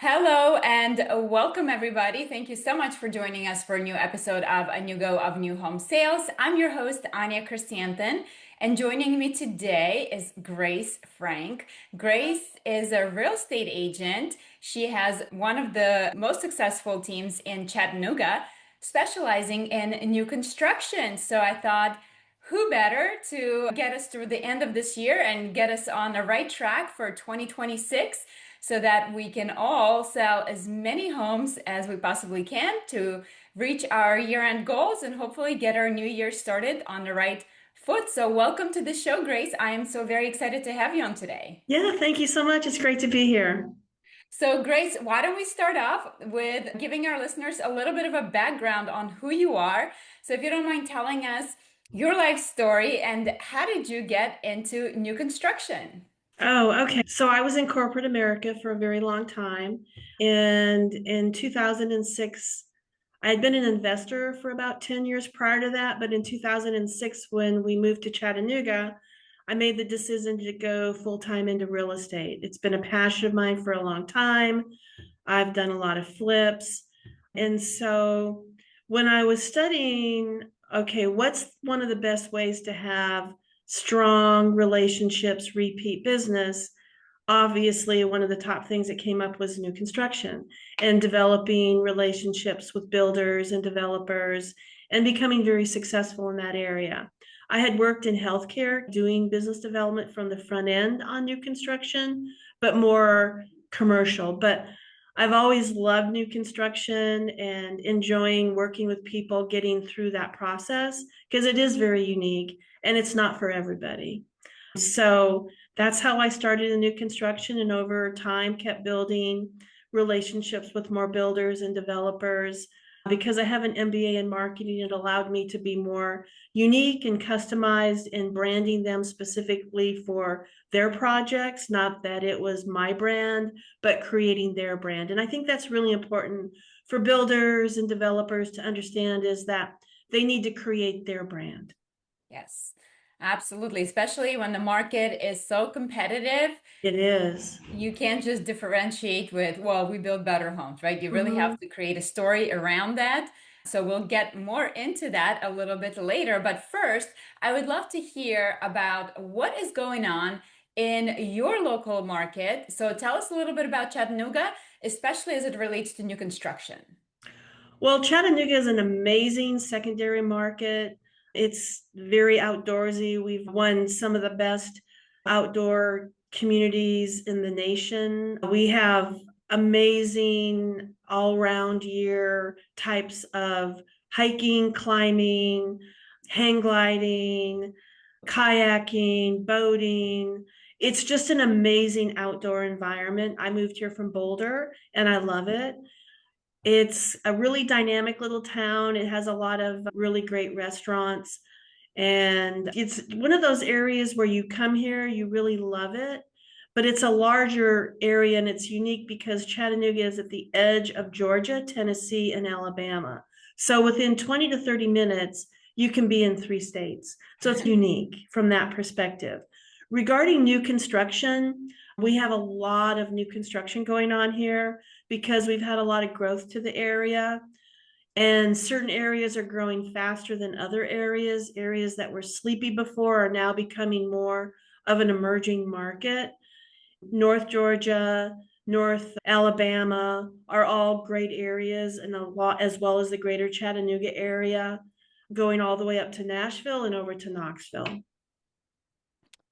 Hello and welcome everybody. Thank you so much for joining us for a new episode of Anewgo of New Home Sales. I'm your host, Anya Chrisanthon, and joining me today is Grace Frank. Grace is a real estate agent. She has one of the most successful teams in Chattanooga, specializing in new construction. So I thought, who better to get us through the end of this year and get us on the right track for 2026 so that we can all sell as many homes as we possibly can to reach our year-end goals and hopefully get our new year started on the right foot. So welcome to the show, Grace. I am so very excited to have you on today. Yeah, thank you so much. It's great to be here. So, Grace, why don't we start off with giving our listeners a little bit of a background on who you are? So, if you don't mind telling us your life story and how did you get into new construction? Oh, okay. So I was in corporate America for a very long time. And in 2006, I had been an investor for about 10 years prior to that. But in 2006, when we moved to Chattanooga, I made the decision to go full time into real estate. It's been a passion of mine for a long time. I've done a lot of flips. And so when I was studying, okay, what's one of the best ways to have strong relationships, repeat business? Obviously, one of the top things that came up was new construction and developing relationships with builders and developers and becoming very successful in that area. I had worked in healthcare doing business development from the front end on new construction, but more commercial. But I've always loved new construction and enjoying working with people, getting through that process because it is very unique and it's not for everybody. So that's how I started in new construction, and over time kept building relationships with more builders and developers. Because I have an MBA in marketing, it allowed me to be more unique and customized in branding them specifically for their projects, not that it was my brand, but creating their brand. And I think that's really important for builders and developers to understand, is that they need to create their brand. Yes, absolutely. Especially when the market is so competitive, It is. you can't just differentiate with, well, we build better homes, right? You really Mhm. have to create a story around that. So we'll get more into that a little bit later. But first, I would love to hear about what is going on in your local market. So tell us a little bit about Chattanooga, especially as it relates to new construction. Well, Chattanooga is an amazing secondary market. It's very outdoorsy. We've won some of the best outdoor communities in the nation. We have amazing all round year types of hiking, climbing, hang gliding, kayaking, boating. It's just an amazing outdoor environment. I moved here from Boulder and I love it. It's a really dynamic little town. It has a lot of really great restaurants. And it's one of those areas where you come here, you really love it. But it's a larger area and it's unique because Chattanooga is at the edge of Georgia, Tennessee, and Alabama. So within 20 to 30 minutes, you can be in three states. So it's unique from that perspective. Regarding new construction, we have a lot of new construction going on here because we've had a lot of growth to the area. And certain areas are growing faster than other areas. Areas that were sleepy before are now becoming more of an emerging market. North Georgia, North Alabama are all great areas, and a lot, as well as the greater Chattanooga area, going all the way up to Nashville and over to Knoxville.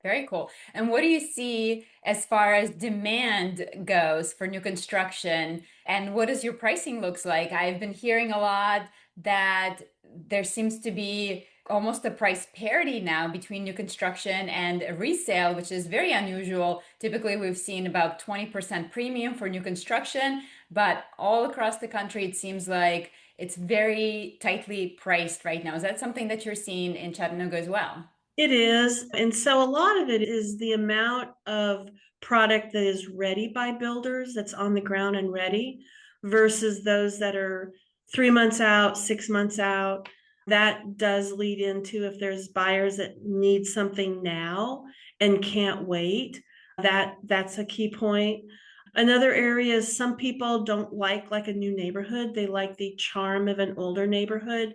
Very cool. And what do you see as far as demand goes for new construction? And what does your pricing looks like? I've been hearing a lot that there seems to be almost a price parity now between new construction and resale, which is very unusual. Typically, we've seen about 20% premium for new construction, but all across the country, it seems like it's very tightly priced right now. Is that something that you're seeing in Chattanooga as well? It is. And so a lot of it is the amount of product that is ready by builders, that's on the ground and ready, versus those that are 3 months out, 6 months out. That does lead into, if there's buyers that need something now and can't wait, that's a key point. Another area is some people don't like a new neighborhood. They like the charm of an older neighborhood.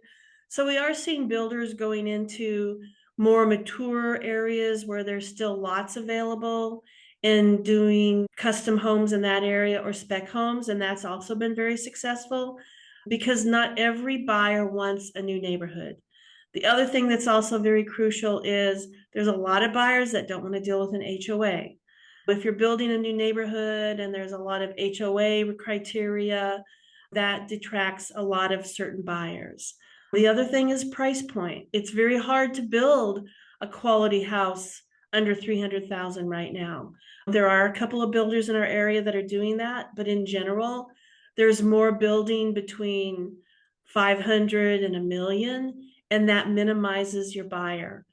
So we are seeing builders going into more mature areas where there's still lots available and doing custom homes in that area or spec homes. And that's also been very successful because not every buyer wants a new neighborhood. The other thing that's also very crucial is there's a lot of buyers that don't want to deal with an HOA. If you're building a new neighborhood and there's a lot of HOA criteria, that detracts a lot of certain buyers. The other thing is price point. It's very hard to build a quality house under 300,000 right now. There are a couple of builders in our area that are doing that, but in general, there's more building between 500 and a million, and that minimizes your buyer.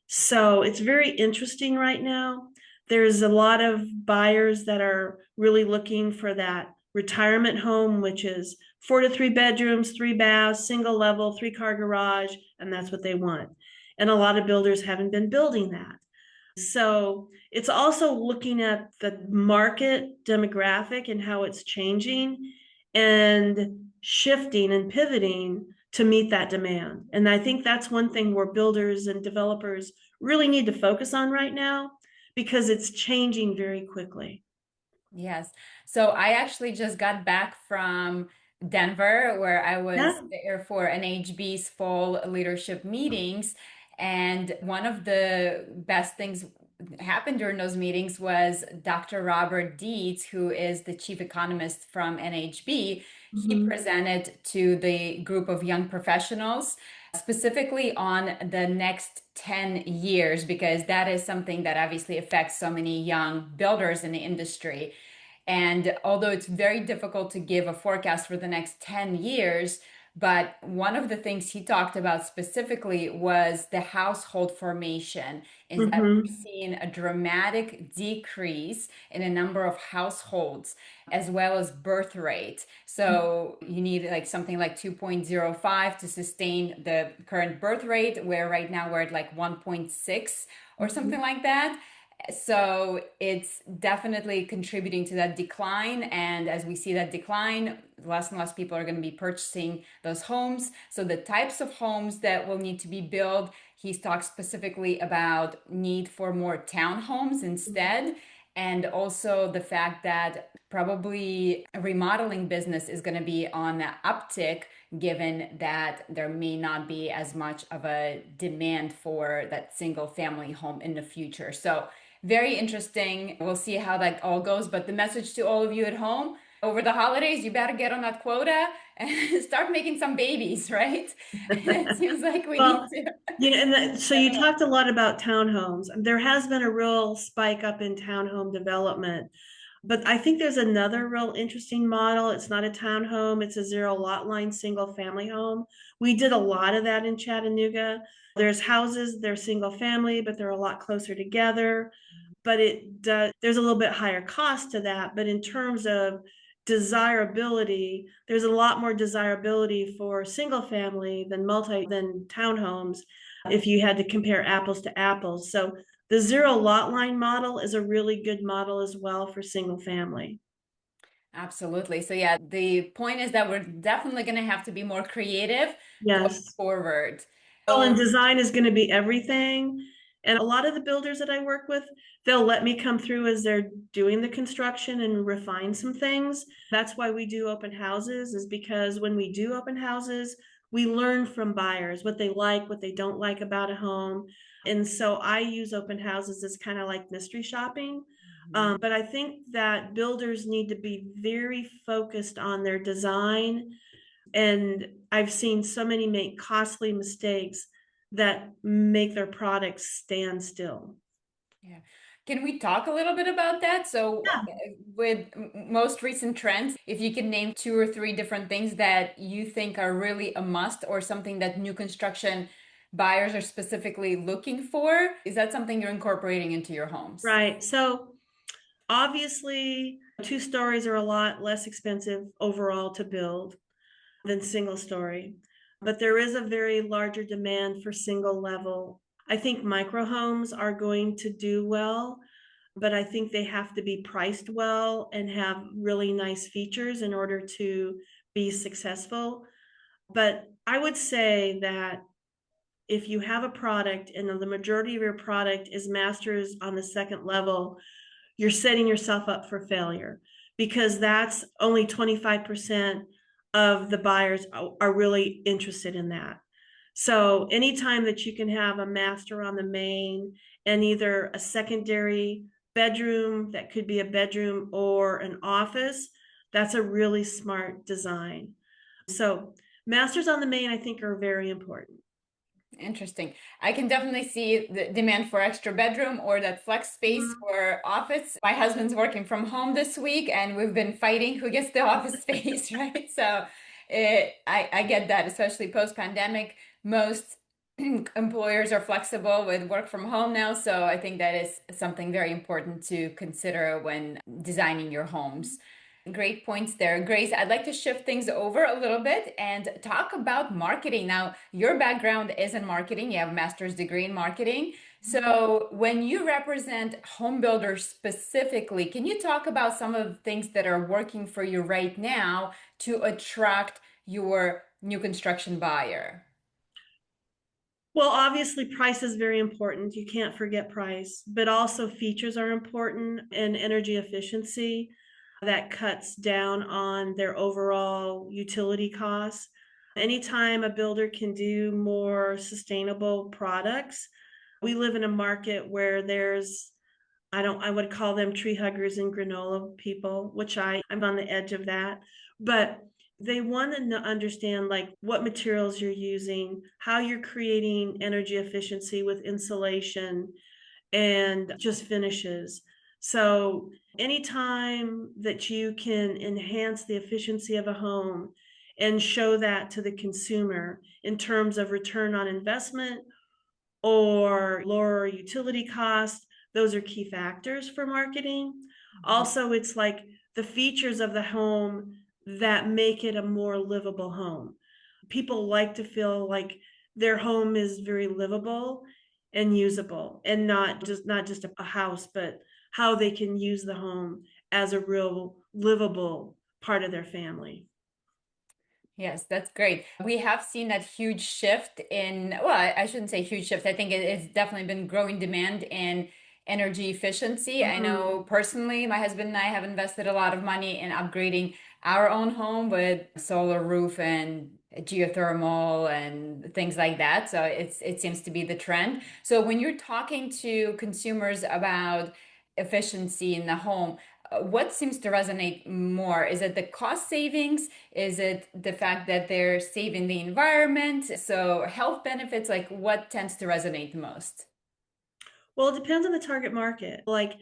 So it's very interesting right now. There's a lot of buyers that are really looking for that retirement home, which is 4 to 3 bedrooms, 3 baths, single level, 3 car garage, and that's what they want. And a lot of builders haven't been building that. So it's also looking at the market demographic and how it's changing and shifting and pivoting to meet that demand. And I think that's one thing where builders and developers really need to focus on right now because it's changing very quickly. Yes. So I actually just got back from Denver, where I was Yeah. there for NHB's fall leadership meetings. And one of the best things happened during those meetings was Dr. Robert Dietz, who is the chief economist from NHB. He Mhm. presented to the group of young professionals specifically on the next 10 years, because that is something that obviously affects so many young builders in the industry. And although it's very difficult to give a forecast for the next 10 years, but one of the things he talked about specifically was the household formation, is that we're Mhm. seeing a dramatic decrease in a number of households as well as birth rate. So you need like something like 2.05 to sustain the current birth rate, where right now we're at like 1.6 or something Mhm. like that. So it's definitely contributing to that decline. And as we see that decline, less and less people are going to be purchasing those homes. So the types of homes that will need to be built, he's talked specifically about need for more townhomes instead. And also the fact that probably a remodeling business is going to be on the uptick, given that there may not be as much of a demand for that single family home in the future. So very interesting. We'll see how that all goes. But the message to all of you at home over the holidays, you better get on that quota and start making some babies, right? It seems like we need Well, to so step you it up. talked a lot about townhomes. There has been a real spike up in townhome development. But I think there's another real interesting model. It's not a townhome, it's a zero lot line single family home. We did a lot of that in Chattanooga. There's houses, they're single family, but they're a lot closer together. But there's a little bit higher cost to that. But in terms of desirability, there's a lot more desirability for single family than townhomes if you had to compare apples to apples. So the zero lot line model is a really good model as well for single family. Absolutely. So yeah, the point is that we're definitely going to have to be more creative going Yes. forward. Well, and So design is going to be everything. And a lot of the builders that I work with, they'll let me come through as they're doing the construction and refine some things. That's why we do open houses, is because when we do open houses, we learn from buyers what they like, what they don't like about a home. And so I use open houses as kind of like mystery shopping. mhm. But I think that builders need to be very focused on their design, and I've seen so many make costly mistakes that make their products stand still. Yeah. Can we talk a little bit about that? So, with most recent trends, if you can name two or three different things that you think are really a must or something that new construction buyers are specifically looking for, is that something you're incorporating into your homes? Right. So obviously, 2 stories are a lot less expensive overall to build than single story, but there is a very larger demand for single level. I think micro homes are going to do well. but I think they have to be priced well and have really nice features in order to be successful. But I would say that if you have a product and the majority of your product is masters on the second level, you're setting yourself up for failure, because that's only 25% of the buyers are really interested in that. So anytime that you can have a master on the main and either a secondary bedroom that could be a bedroom or an office, that's a really smart design. So masters on the main, I think, are very important. Interesting. I can definitely see the demand for extra bedroom or that flex space Mhm. for office. My husband's working from home this week and we've been fighting who gets the office space, right? So I get that, especially post-pandemic. Most employers are flexible with work from home now. So I think that is something very important to consider when designing your homes. Great points there. Grace, I'd like to shift things over a little bit and talk about marketing. Now, your background is in marketing. You have a master's degree in marketing. So, when you represent home builders specifically, can you talk about some of the things that are working for you right now to attract your new construction buyer? Well, obviously, price is very important. You can't forget price, but also features are important, and energy efficiency that cuts down on their overall utility costs. Anytime a builder can do more sustainable products, we live in a market where I would call them tree huggers and granola people, which I'm on the edge of that. But they want to understand like what materials you're using, how you're creating energy efficiency with insulation and just finishes. So anytime that you can enhance the efficiency of a home and show that to the consumer in terms of return on investment or lower utility costs, those are key factors for marketing. Also, it's like the features of the home that make it a more livable home. People like to feel like their home is very livable and usable, and not just a house, but how they can use the home as a real livable part of their family. Yes, that's great. We have seen that huge shift in, well, I shouldn't say huge shift. I think it's definitely been growing demand in energy efficiency. I Mhm. know personally, my husband and I have invested a lot of money in upgrading our own home with solar roof and geothermal and things like that. So it seems to be the trend. So when you're talking to consumers about efficiency in the home, what seems to resonate more? Is it the cost savings? Is it the fact that they're saving the environment? So health benefits, like what tends to resonate the most? Well, it depends on the target market. Like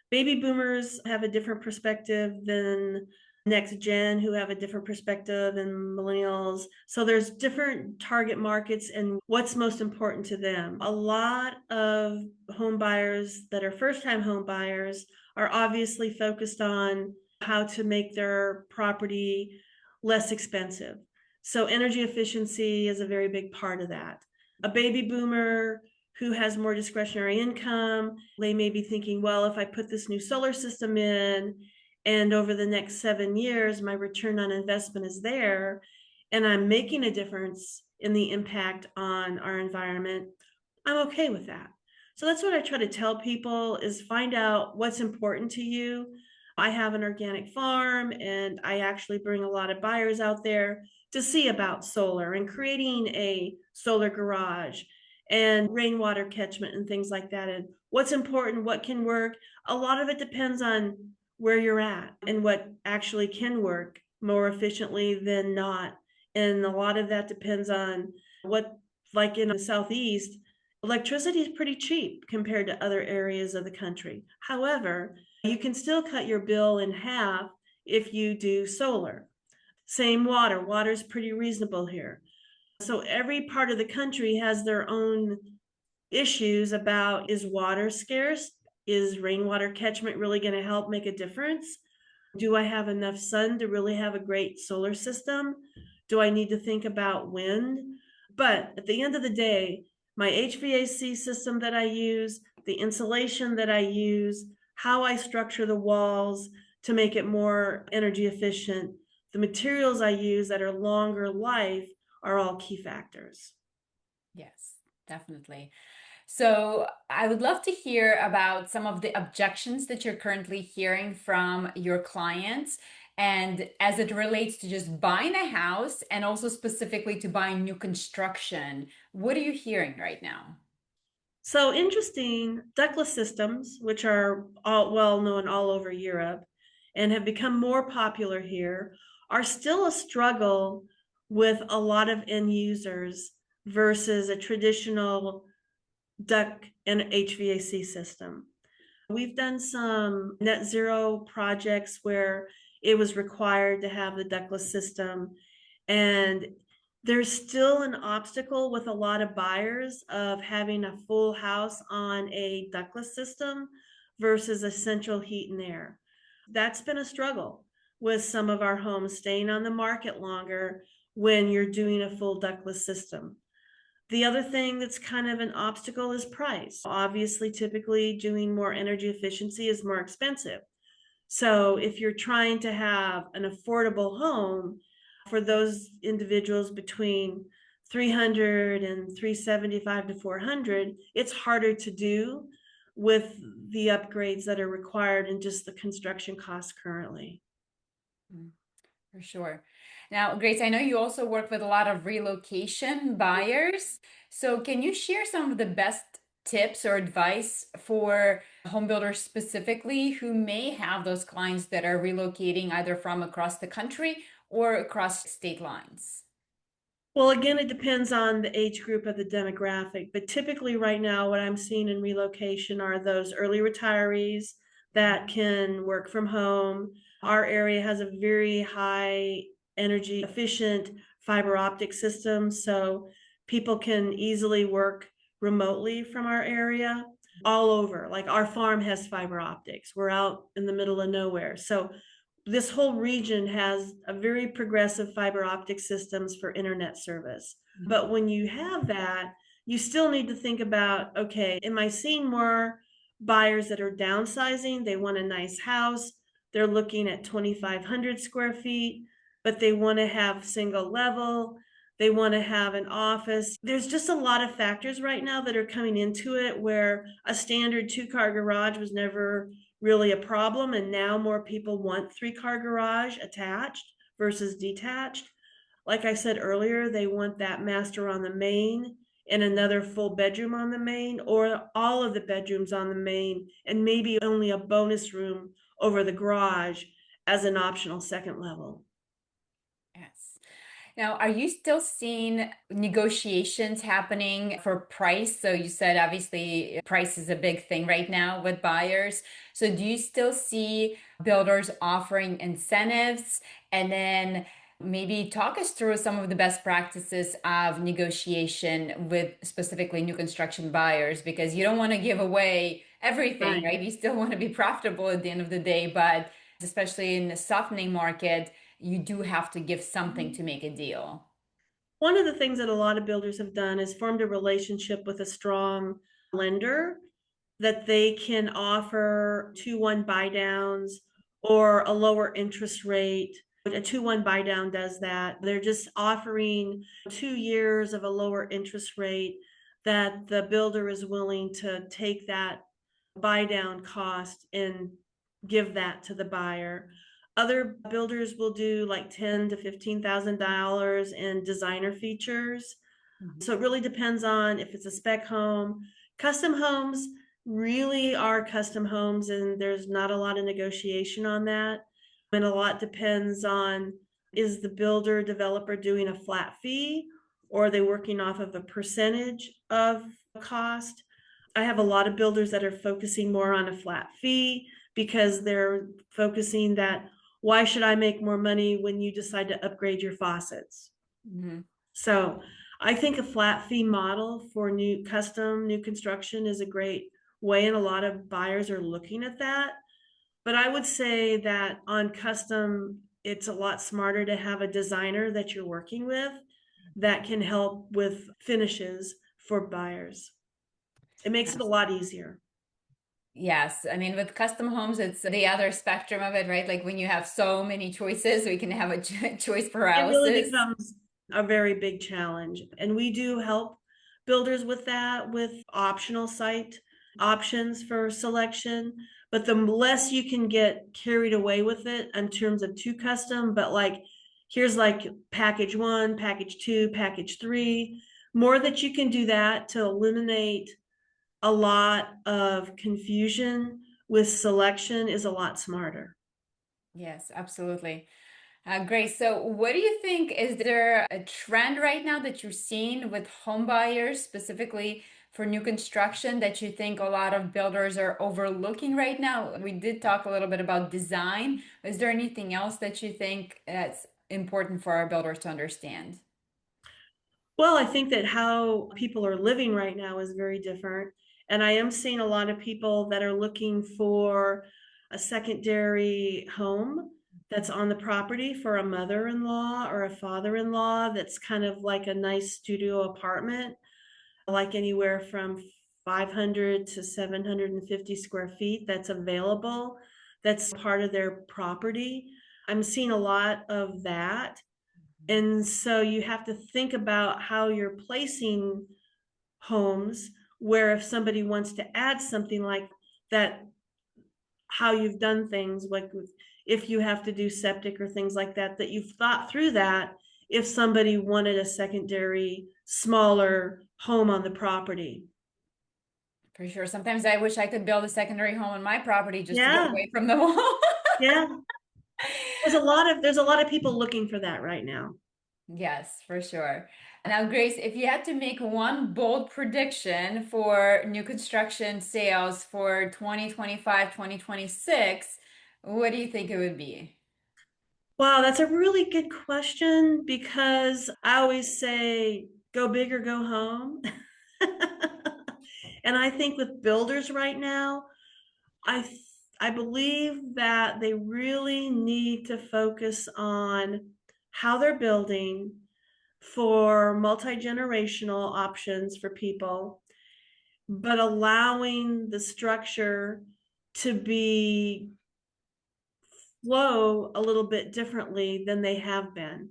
baby boomers have a different perspective than next gen, who have a different perspective, and millennials. So there's different target markets and what's most important to them. A lot of home buyers that are first time home buyers are obviously focused on how to make their property less expensive. So energy efficiency is a very big part of that. A baby boomer who has more discretionary income, they may be thinking, well, if I put this new solar system in and over the next 7 years, my return on investment is there and I'm making a difference in the impact on our environment, I'm okay with that. So that's what I try to tell people is find out what's important to you. I have an organic farm and I actually bring a lot of buyers out there to see about solar and creating a solar garage and rainwater catchment and things like that. And what's important, what can work. A lot of it depends on where you're at and what actually can work more efficiently than not. And a lot of that depends on what, like in the Southeast, electricity is pretty cheap compared to other areas of the country. However, you can still cut your bill in half if you do solar. Same water. Water is pretty reasonable here. So every part of the country has their own issues about, is water scarce? Is rainwater catchment really going to help make a difference? Do I have enough sun to really have a great solar system? Do I need to think about wind? But at the end of the day, my HVAC system that I use, the insulation that I use, how I structure the walls to make it more energy efficient, the materials I use that are longer life are all key factors. Yes, definitely. So I would love to hear about some of the objections that you're currently hearing from your clients, and as it relates to just buying a house and also specifically to buying new construction. What are you hearing right now? So interesting, ductless systems, which are all well known all over Europe and have become more popular here, are still a struggle with a lot of end users versus a traditional duct and HVAC system. We've done some net zero projects where it was required to have the ductless system, and there's still an obstacle with a lot of buyers of having a full house on a ductless system versus a central heat and air. That's been a struggle with some of our homes staying on the market longer when you're doing a full ductless system. The other thing that's kind of an obstacle is price. Obviously, typically doing more energy efficiency is more expensive. So if you're trying to have an affordable home for those individuals between 300 and 375 to 400, it's harder to do with the upgrades that are required and just the construction costs currently. Mm, for sure. Now, Grace, I know you also work with a lot of relocation buyers. So, can you share some of the best tips or advice for home builders specifically who may have those clients that are relocating either from across the country or across state lines? Well, again, it depends on the age group of the demographic, but typically right now, what I'm seeing in relocation are those early retirees that can work from home. Our area has a very high energy efficient fiber optic system, so people can easily work remotely from our area all over. Like our farm has fiber optics. We're out in the middle of nowhere. So this whole region has a very progressive fiber optic systems for internet service. But when you have that, you still need to think about, okay, am I seeing more buyers that are downsizing? They want a nice house. They're looking at 2,500 square feet, but they want to have single level. They want to have an office. There's just a lot of factors right now that are coming into it where a standard two-car garage was never really a problem. And now more people want three-car garage attached versus detached. Like I said earlier, they want that master on the main and another full bedroom on the main, or all of the bedrooms on the main, and maybe only a bonus room over the garage as an optional second level. Yes. Now, are you still seeing negotiations happening for price? So you said obviously price is a big thing right now with buyers. So do you still see builders offering incentives? And then maybe talk us through some of the best practices of negotiation with specifically new construction buyers, because you don't want to give away everything, Right. right? You still want to be profitable at the end of the day, but especially in the softening market, you do have to give something to make a deal. One of the things that a lot of builders have done is formed a relationship with a strong lender that they can offer 2-1 buy downs or a lower interest rate. A 2-1 buy down does that. They're just offering 2 years of a lower interest rate that the builder is willing to take that buy down cost and give that to the buyer. Other builders will do like $10,000 to $15,000 in designer features. Mhm. So it really depends on if it's a spec home. Custom homes really are custom homes, and there's not a lot of negotiation on that. And a lot depends on, is the builder developer doing a flat fee, or are they working off of a percentage of cost? I have a lot of builders that are focusing more on a flat fee because they're focusing that, why should I make more money when you decide to upgrade your faucets? Mhm. So I think a flat fee model for new construction is a great way, and a lot of buyers are looking at that. But I would say that on custom, it's a lot smarter to have a designer that you're working with that can help with finishes for buyers. It makes it a lot easier. Yes, I mean, with custom homes, it's the other spectrum of it, right? Like when you have so many choices, we can have a choice It really paralysis. becomes a very big challenge. And we do help builders with that, with optional site options for selection. But the less you can get carried away with it in terms of too custom, but like here's like package one, package two, package three, more that you can do that to eliminate a lot of confusion with selection is a lot smarter. Yes, absolutely. Great. So, what do you think? Is there a trend right now that you're seeing with home buyers, specifically for new construction, that you think a lot of builders are overlooking right now? We did talk a little bit about design. Is there anything else that you think that's important for our builders to understand? Well, I think that how people are living right now is very different. And I am seeing a lot of people that are looking for a secondary home that's on the property for a mother-in-law or a father-in-law that's kind of like a nice studio apartment, like anywhere from 500 to 750 square feet that's available, that's part of their property. I'm seeing a lot of that. And so you have to think about how you're placing homes, where if somebody wants to add something like that, how you've done things, like if you have to do septic or things like that, that you've thought through that if somebody wanted a secondary, smaller home on the property. For sure. Sometimes I wish I could build a secondary home on my property just to get Yeah, away from the wall. yeah. There's a lot of people looking for that right now. Yes, for sure. Now, Grace, if you had to make one bold prediction for new construction sales for 2025, 2026, what do you think it would be? Wow, that's a really good question because I always say go big or go home. And I think with builders right now, I I believe that they really need to focus on how they're building for multi-generational options for people, but allowing the structure to be flow a little bit differently than they have been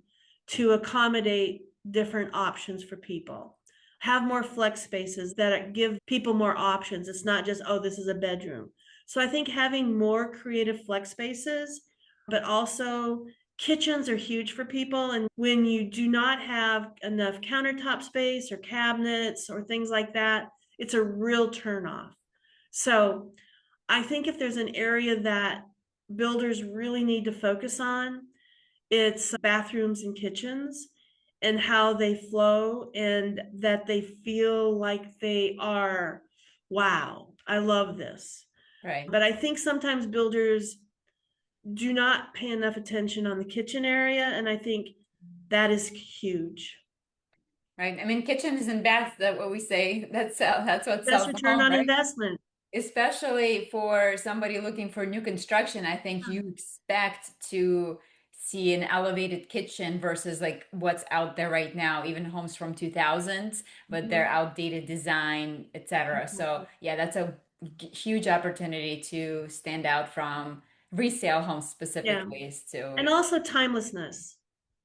to accommodate different options for people. Have more flex spaces that give people more options. It's not just, oh, this is a bedroom. So I think having more creative flex spaces, but also kitchens are huge for people. And when you do not have enough countertop space or cabinets or things like that, it's a real turnoff. So I think if there's an area that builders really need to focus on, it's bathrooms and kitchens and how they flow and that they feel like they are, wow, I love this. Right. But I think sometimes builders do not pay enough attention on the kitchen area. And I think that is huge. Right. I mean, kitchens and baths, that what we say, that's what Best sells the return home, on right? investment. Especially for somebody looking for new construction, I think you expect to see an elevated kitchen versus like what's out there right now, even homes from 2000s, but their Mhm. outdated design, etc. So, yeah, that's a huge opportunity to stand out from resale homes Yeah. specifically is to, And also timelessness.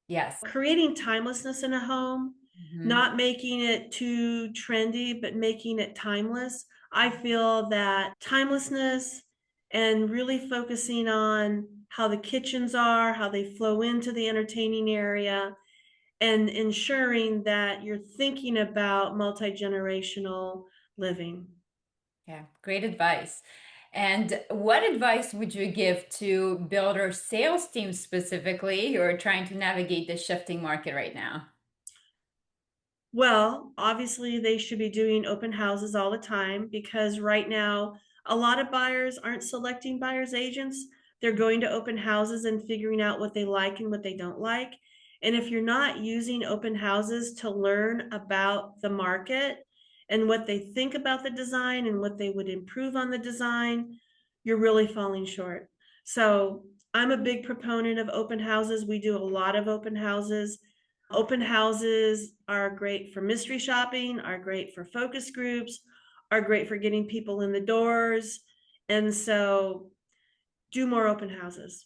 yes. Creating timelessness in a home, Mhm. not making it too trendy, but making it timeless. I feel that timelessness and really focusing on how the kitchens are, how they flow into the entertaining area, and ensuring that you're thinking about multi-generational living. Yeah, great advice. And what advice would you give to builder sales teams specifically who are trying to navigate the shifting market right now? Well, obviously, they should be doing open houses all the time because right now, a lot of buyers aren't selecting buyer's agents. They're going to open houses and figuring out what they like and what they don't like. And if you're not using open houses to learn about the market and what they think about the design and what they would improve on the design, you're really falling short. So I'm a big proponent of open houses. We do a lot of open houses. Open houses are great for mystery shopping, are great for focus groups, are great for getting people in the doors. And so do more open houses.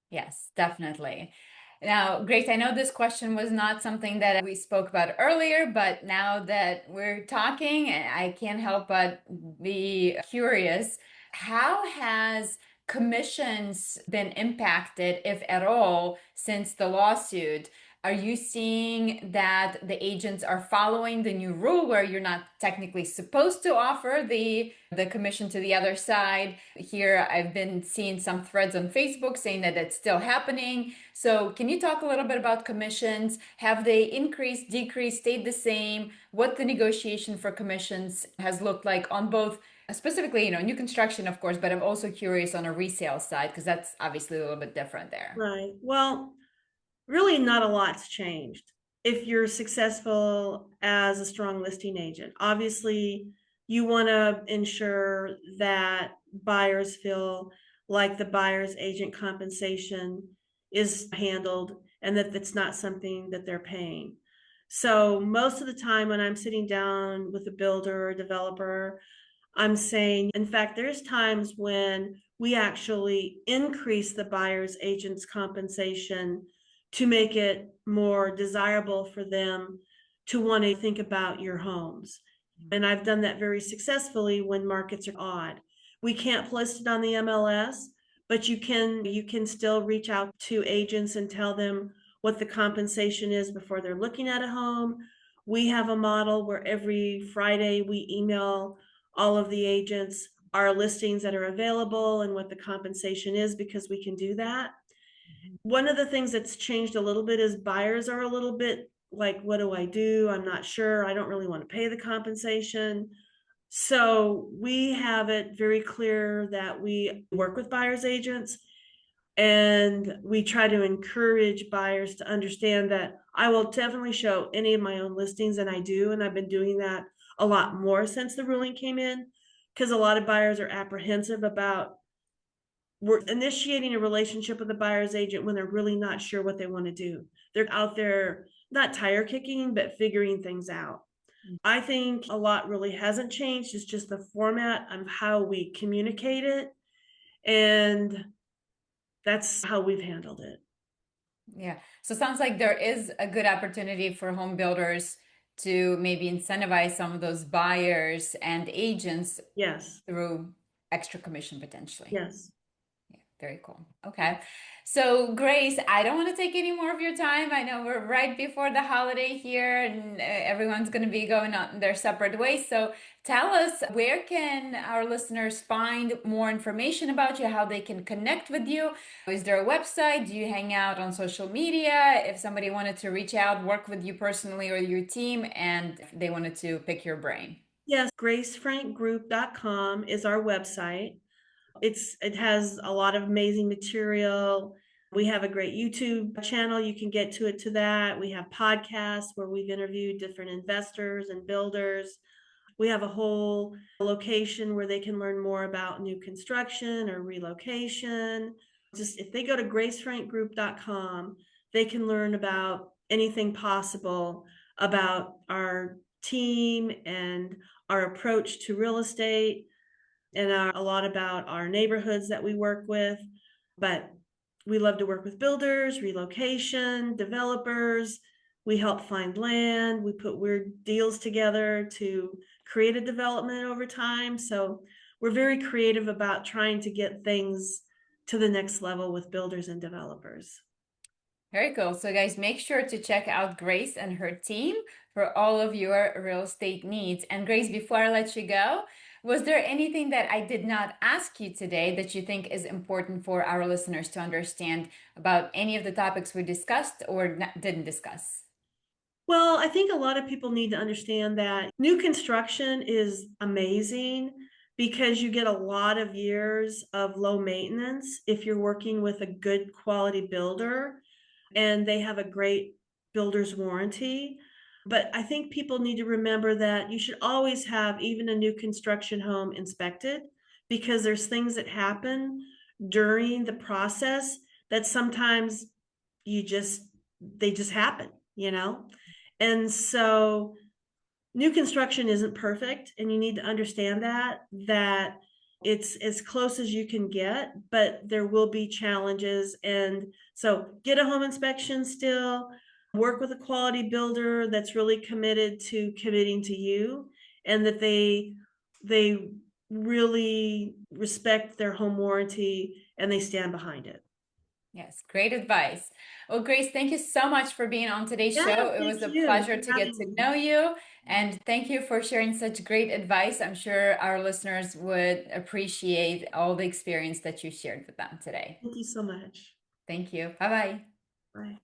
Yes, definitely. Now, Grace, I know this question was not something that we spoke about earlier, but now that we're talking, I can't help but be curious. How has commissions been impacted, if at all, since the lawsuit? Are you seeing that the agents are following the new rule where you're not technically supposed to offer the commission to the other side? Here, I've been seeing some threads on Facebook saying that it's still happening. So, can you talk a little bit about commissions? Have they increased, decreased, stayed the same? What the negotiation for commissions has looked like on both, specifically, new construction, of course, but I'm also curious on a resale side because that's obviously a little bit different there. Right. Well, really not a lot's changed if you're successful as a strong listing agent. Obviously, you want to ensure that buyers feel like the buyer's agent compensation is handled and that it's not something that they're paying. So most of the time when I'm sitting down with a builder or developer, I'm saying, in fact, there's times when we actually increase the buyer's agent's compensation to make it more desirable for them to want to think about your homes. And I've done that very successfully when markets are odd. We can't list it on the MLS, but you can still reach out to agents and tell them what the compensation is before they're looking at a home. We have a model where every Friday we email all of the agents our listings that are available and what the compensation is because we can do that. One of the things that's changed a little bit is buyers are a little bit like, what do I do? I'm not sure. I don't really want to pay the compensation. So we have it very clear that we work with buyers agents and we try to encourage buyers to understand that I will definitely show any of my own listings, and I do. And I've been doing that a lot more since the ruling came in because a lot of buyers are apprehensive about we're initiating a relationship with a buyer's agent when they're really not sure what they want to do. They're out there not tire kicking, but figuring things out. I think a lot really hasn't changed. It's just the format of how we communicate it. And that's how we've handled it. Yeah. So it sounds like there is a good opportunity for home builders to maybe incentivize some of those buyers and agents Yes. through extra commission potentially. Yes. Yeah, very cool. Okay. So, Grace, I don't want to take any more of your time. I know we're right before the holiday here and everyone's going to be going on their separate ways. So, tell us, where can our listeners find more information about you, how they can connect with you? Is there a website? Do you hang out on social media? If somebody wanted to reach out, work with you personally or your team, and they wanted to pick your brain. Yes. gracefrankgroup.com is our website. It has a lot of amazing material. We have a great YouTube channel. You can get to that. We have podcasts where we've interviewed different investors and builders. We have a whole location where they can learn more about new construction or relocation. Just if they go to gracefrankgroup.com, they can learn about anything possible about our team and our approach to real estate and a lot about our neighborhoods that we work with. But we love to work with builders, relocation, developers. We help find land. We put weird deals together to create a development over time. So we're very creative about trying to get things to the next level with builders and developers. Very cool. So, guys, make sure to check out Grace and her team for all of your real estate needs. And, Grace, before I let you go, was there anything that I did not ask you today that you think is important for our listeners to understand about any of the topics we discussed or didn't discuss? Well, I think a lot of people need to understand that new construction is amazing because you get a lot of years of low maintenance if you're working with a good quality builder and they have a great builder's warranty. But I think people need to remember that you should always have even a new construction home inspected because there's things that happen during the process that sometimes you just they just happen. And so new construction isn't perfect and you need to understand that it's as close as you can get, but there will be challenges. And so get a home inspection still, work with a quality builder that's really committed to committing to you, and that they really respect their home warranty and they stand behind it. Yes, great advice. Well, Grace, thank you so much for being on today's Yeah, show. It thank was a you pleasure for to get having to me. know you, and thank you for sharing such great advice. I'm sure our listeners would appreciate all the experience that you shared with them today. Thank you so much. Thank you. Bye bye. Bye.